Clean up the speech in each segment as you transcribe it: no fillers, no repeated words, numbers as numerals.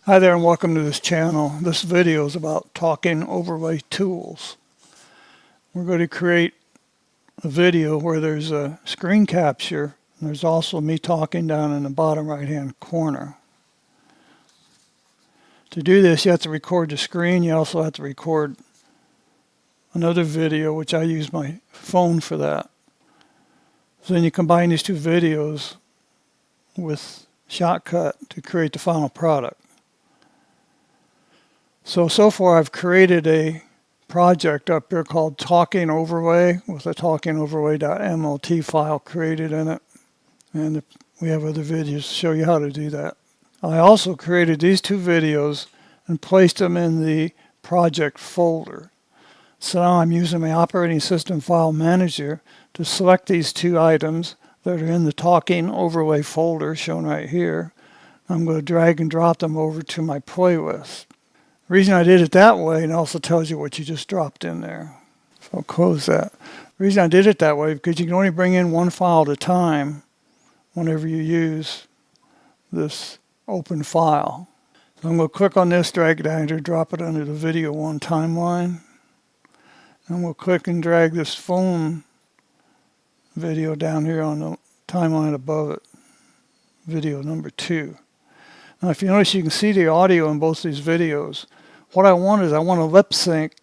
Hi there and welcome to this channel. This video is about talking overlay tools. We're going to create a video where there's a screen capture and there's also me talking down in the bottom right hand corner. To do this you have to record the screen. You also have to record another video, which I use my phone for that. So then you combine these two videos with Shotcut to create the final product. So far I've created a project up here called Talking Overlay with a talkingoverlay.mlt file created in it. And we have other videos to show you how to do that. I also created these two videos and placed them in the project folder. So now I'm using my operating system file manager to select these two items that are in the Talking Overlay folder shown right here. I'm going to drag and drop them over to my playlist. The reason I did it that way, and it also tells you what you just dropped in there. So I'll close that. The reason I did it that way is because you can only bring in one file at a time whenever you use this open file. So I'm going to click on this, drag it down here, drop it under the video 1 timeline. And we'll click and drag this phone video down here on the timeline above it, video number 2. Now if you notice, you can see the audio in both these videos. What I want to lip sync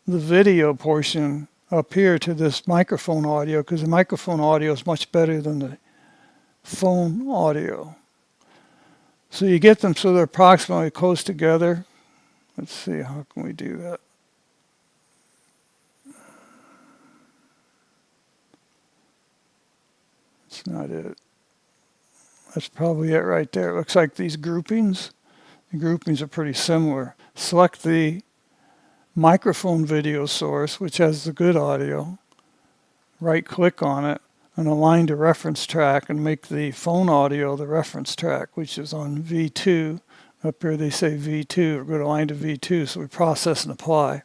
the video portion up here to this microphone audio, because the microphone audio is much better than the phone audio. So you get them so they're approximately close together. Let's see, how can we do that? That's not it. That's probably it right there. It looks like these groupings. The groupings are pretty similar. Select the microphone video source, which has the good audio. Right click on it and align to reference track and make the phone audio the reference track, which is on V2. Up here they say V2. We're going to align to V2, so we process and apply.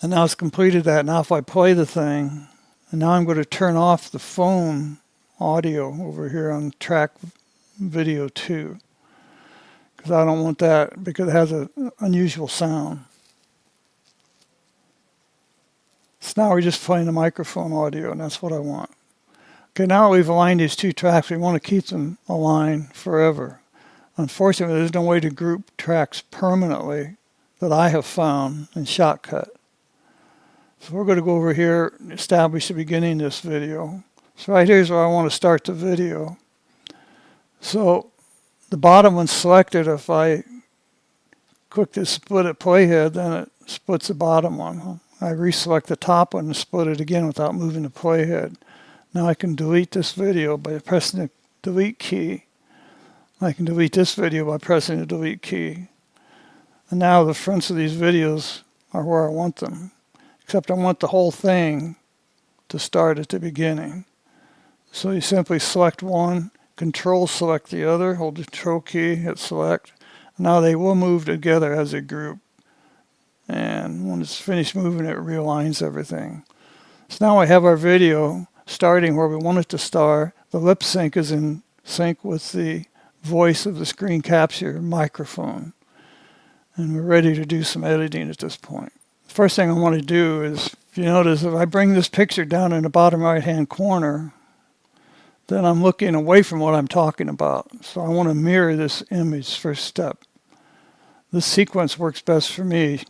And now it's completed that. Now if I play the thing, and now I'm going to turn off the phone audio over here on track video 2, because I don't want that because it has an unusual sound. So now we're just playing the microphone audio, and that's what I want. Okay, now we've aligned these two tracks. We want to keep them aligned forever. Unfortunately, there's no way to group tracks permanently that I have found in Shotcut. So we're going to go over here and establish the beginning of this video. So right here is where I want to start the video. So the bottom one's selected. If I click this split at playhead, then it splits the bottom one. I reselect the top one and split it again without moving the playhead. Now I can delete this video by pressing the delete key. I can delete this video by pressing the delete key. And now the fronts of these videos are where I want them. Except I want the whole thing to start at the beginning. So you simply select one, control select the other, hold the control key, hit select. Now they will move together as a group. And when it's finished moving, it realigns everything. So now I have our video starting where we want it to start. The lip sync is in sync with the voice of the screen capture microphone. And we're ready to do some editing at this point. The first thing I want to do is, if you notice, if I bring this picture down in the bottom right hand corner, then I'm looking away from what I'm talking about. So I want to mirror this image first step. This sequence works best for me.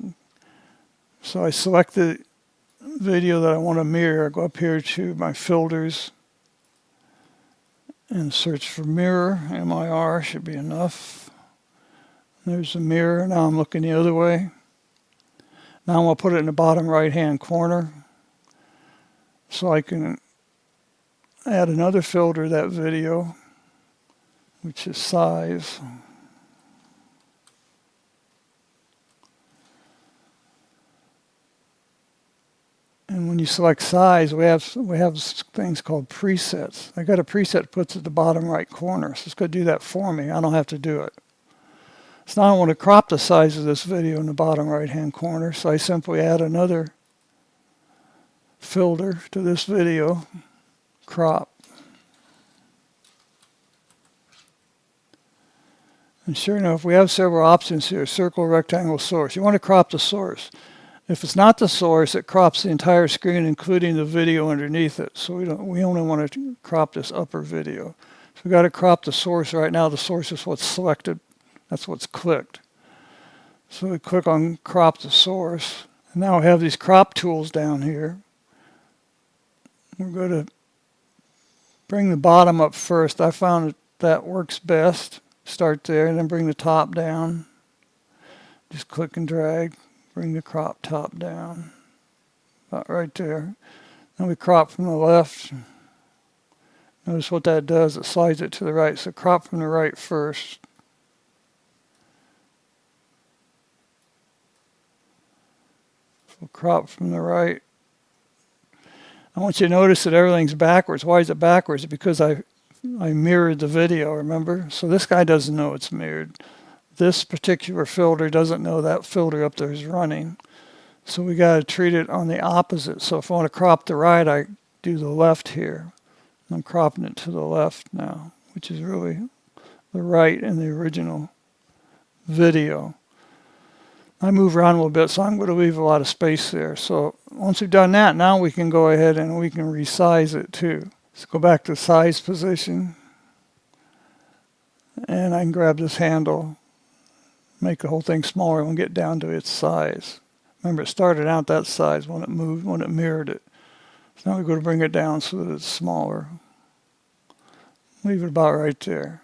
So I select the video that I want to mirror. I go up here to my filters and search for mirror. MIR should be enough. There's the mirror. Now I'm looking the other way. Now I'm going to put it in the bottom right hand corner so I can add another filter to that video, which is size. And when you select size, we have things called presets. I got a preset that puts it at the bottom right corner, so it's going to do that for me. I don't have to do it. So now I want to crop the size of this video in the bottom right hand corner, so I simply add another filter to this video, crop. And sure enough, we have several options here. Circle, rectangle, source. You want to crop the source. If it's not the source, it crops the entire screen, including the video underneath it. So we only want to crop this upper video. So we got to crop the source right now. The source is what's selected. That's what's clicked. So we click on crop the source. And now we have these crop tools down here. We're going to bring the bottom up first. I found that works best. Start there and then bring the top down. Just click and drag. Bring the crop top down. About right there. Then we crop from the left. Notice what that does. It slides it to the right. So crop from the right first. So crop from the right. I want you to notice that everything's backwards. Why is it backwards? Because I mirrored the video, remember? So this guy doesn't know it's mirrored. This particular filter doesn't know that filter up there is running. So we got to treat it on the opposite. So if I want to crop the right, I do the left here. I'm cropping it to the left now, which is really the right in the original video. I move around a little bit, so I'm going to leave a lot of space there. So once we've done that, now we can go ahead and we can resize it too. So go back to size position. And I can grab this handle, make the whole thing smaller, and get down to its size. Remember, it started out that size when it moved, when it mirrored it. So now we're going to bring it down so that it's smaller. Leave it about right there.